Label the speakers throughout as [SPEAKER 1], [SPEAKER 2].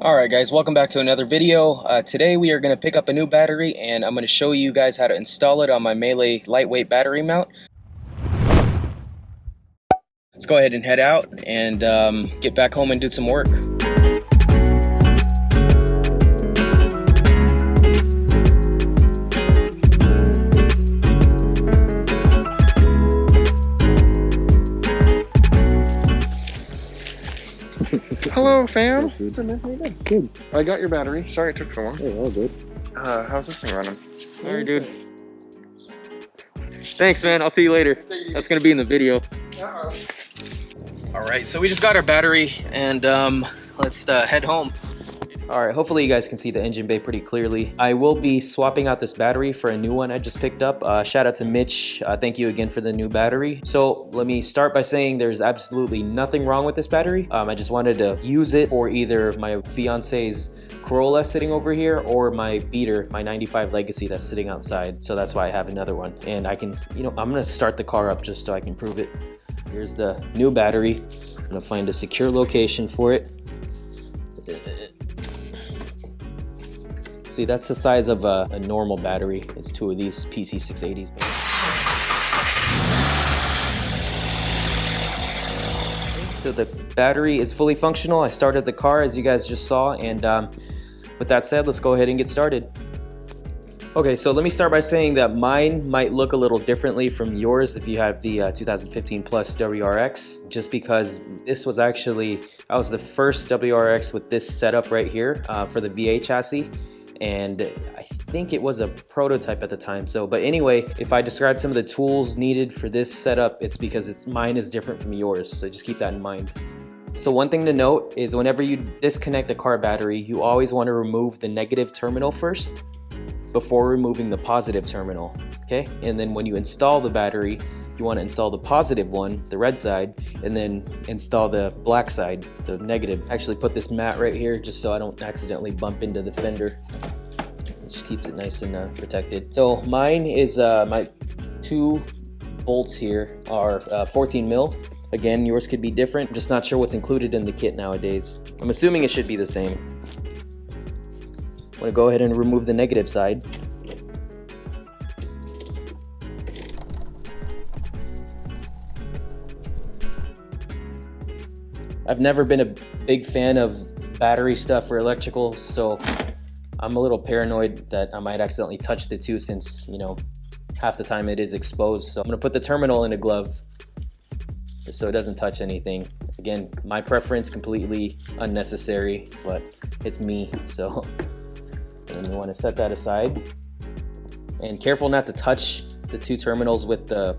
[SPEAKER 1] Alright guys, welcome back to another video. Today we are going to pick up a new battery and I'm going to show you guys how to install it on my MeLe lightweight battery mount. Let's go ahead and head out and get back home and do some work.
[SPEAKER 2] Hello, fam. What's up, man? How you doing? Good. I got your battery. Sorry it took so long.
[SPEAKER 3] Hey, all good.
[SPEAKER 2] How's this thing running?
[SPEAKER 1] Alright, dude. Thanks, man. I'll see you later. That's gonna be in the video. Alright, so we just got our battery and let's head home. Alright, hopefully you guys can see the engine bay pretty clearly. I will be swapping out this battery for a new one I just picked up. Shout out to Mitch. Thank you again for the new battery. So let me start by saying there's absolutely nothing wrong with this battery. I just wanted to use it for either my fiance's Corolla sitting over here or my beater, my 95 Legacy that's sitting outside. So that's why I have another one. And I can, I'm gonna start the car up just so I can prove it. Here's the new battery. I'm gonna find a secure location for it. See, that's the size of a normal battery. It's two of these PC680s. So the battery is fully functional. I started the car as you guys just saw, and with that said, let's go ahead and get started. Okay, so let me start by saying that mine might look a little differently from yours if you have the 2015 plus WRX, just because this was actually, I was the first WRX with this setup right here for the VA chassis. And I think it was a prototype at the time. So, but anyway, if I describe some of the tools needed for this setup, it's because mine is different from yours. So just keep that in mind. So one thing to note is whenever you disconnect a car battery, you always want to remove the negative terminal first before removing the positive terminal, okay? And then when you install the battery, you want to install the positive one, the red side, and then install the black side, the negative. Actually put this mat right here just so I don't accidentally bump into the fender. It just keeps it nice and protected. So mine is, my two bolts here are 14 mil. Again, yours could be different. I'm just not sure what's included in the kit nowadays. I'm assuming it should be the same. I'm gonna go ahead and remove the negative side. I've never been a big fan of battery stuff or electrical, so I'm a little paranoid that I might accidentally touch the two since, half the time it is exposed. So I'm gonna put the terminal in a glove just so it doesn't touch anything. Again, my preference, completely unnecessary, but it's me, so. And you wanna set that aside. And careful not to touch the two terminals with the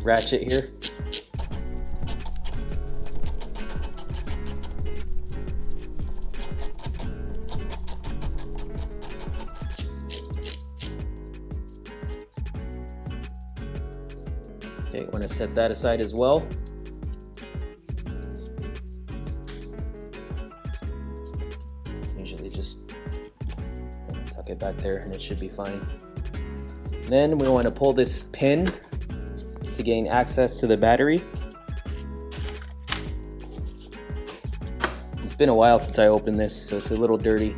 [SPEAKER 1] ratchet here. Okay, want to set that aside as well. Usually just tuck it back there and it should be fine. Then we want to pull this pin to gain access to the battery. It's been a while since I opened this, so it's a little dirty.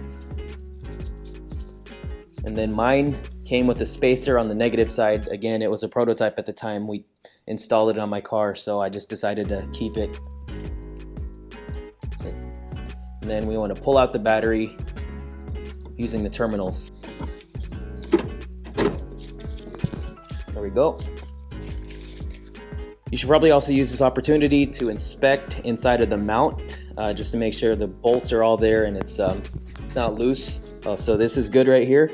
[SPEAKER 1] And then mine came with a spacer on the negative side. Again, it was a prototype at the time we installed it on my car, so I just decided to keep it. And then we want to pull out the battery using the terminals. There we go. You should probably also use this opportunity to inspect inside of the mount, just to make sure the bolts are all there and it's not loose. Oh, so this is good right here.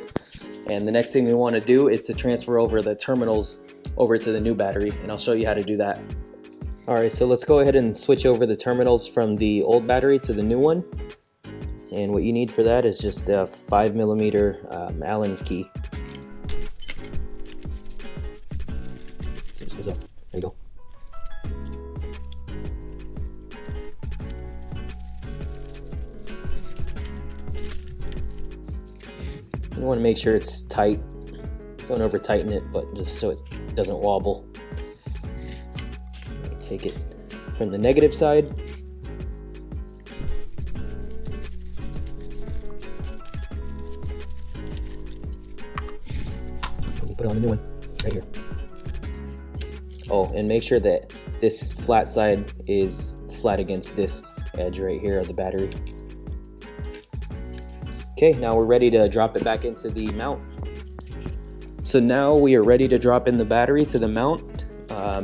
[SPEAKER 1] And the next thing we want to do is to transfer over the terminals over to the new battery, and I'll show you how to do that. Alright, so let's go ahead and switch over the terminals from the old battery to the new one. And what you need for that is just a 5mm Allen key. So just goes up. There you go. You want to make sure it's tight. Don't over tighten it, but just so it doesn't wobble. Take it from the negative side put it on the new one, right here. Oh, and make sure that this flat side is flat against this edge right here of the battery. Okay, now we're ready to drop it back into the mount. So now we are ready to drop in the battery to the mount.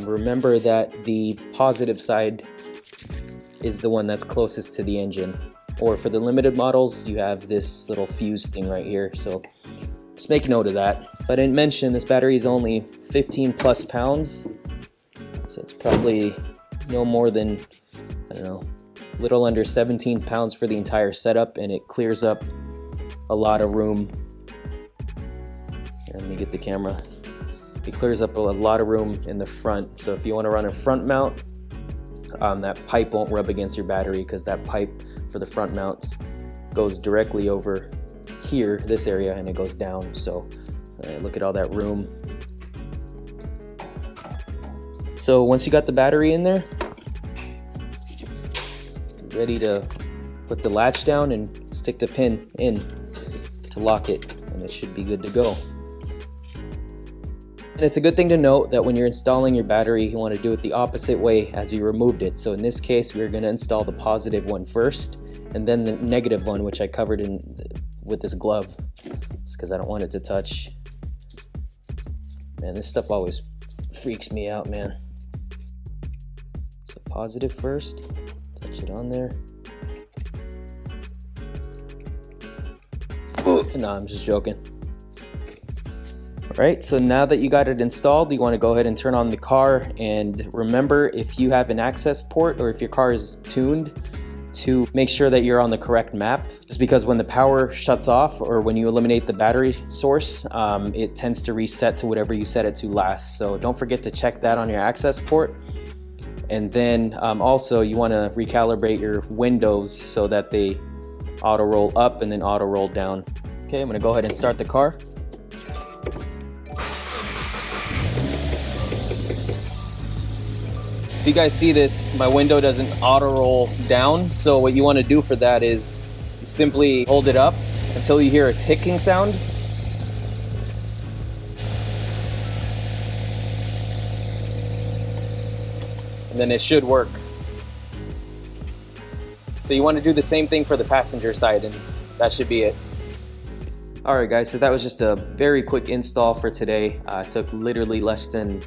[SPEAKER 1] Remember that the positive side is the one that's closest to the engine. Or for the limited models, you have this little fuse thing right here. So just make note of that. But I didn't mention this battery is only 15 plus pounds. So it's probably no more than, I don't know, a little under 17 pounds for the entire setup, and it clears up a lot of room. Here, let me get the camera. It clears up a lot of room in the front. So if you want to run a front mount, that pipe won't rub against your battery, because that pipe for the front mounts goes directly over here, this area, and it goes down. So look at all that room. So once you got the battery in there, ready to put the latch down and stick the pin in to lock it, and it should be good to go. And it's a good thing to note that when you're installing your battery, you want to do it the opposite way as you removed it. So in this case, we're going to install the positive one first, and then the negative one, which I covered in with this glove, just because I don't want it to touch. Man, this stuff always freaks me out, man. So positive first, touch it on there. No, I'm just joking. Alright, so now that you got it installed, you want to go ahead and turn on the car, and remember, if you have an access port or if your car is tuned, to make sure that you're on the correct map, just because when the power shuts off or when you eliminate the battery source, it tends to reset to whatever you set it to last. So don't forget to check that on your access port. And then also you want to recalibrate your windows so that they auto roll up and then auto roll down. Okay, I'm going to go ahead and start the car. If you guys see this, my window doesn't auto roll down. So what you want to do for that is you simply hold it up until you hear a ticking sound. And then it should work. So you want to do the same thing for the passenger side, and that should be it. Alright guys, so that was just a very quick install for today. It took literally less than,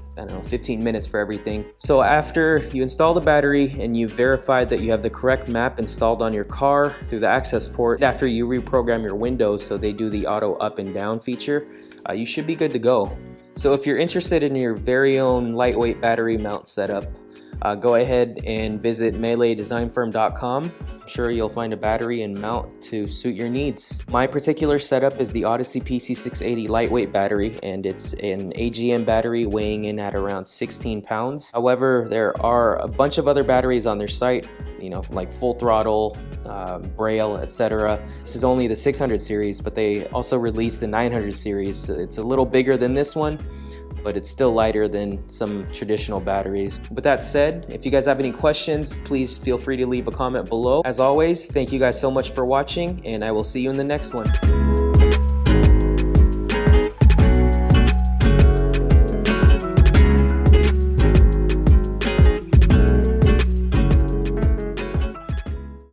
[SPEAKER 1] 15 minutes for everything. So after you install the battery and you verified that you have the correct map installed on your car through the access port, after you reprogram your windows so they do the auto up and down feature, you should be good to go. So if you're interested in your very own lightweight battery mount setup, go ahead and visit meledesignfirm.com. I'm sure you'll find a battery and mount to suit your needs. My particular setup is the Odyssey PC680 lightweight battery, and it's an AGM battery weighing in at around 16 pounds. However, there are a bunch of other batteries on their site, like Full Throttle, Braille, etc. This is only the 600 series, but they also released the 900 series. So it's a little bigger than this one, but it's still lighter than some traditional batteries. With that said, if you guys have any questions, please feel free to leave a comment below. As always, thank you guys so much for watching, and I will see you in the next one.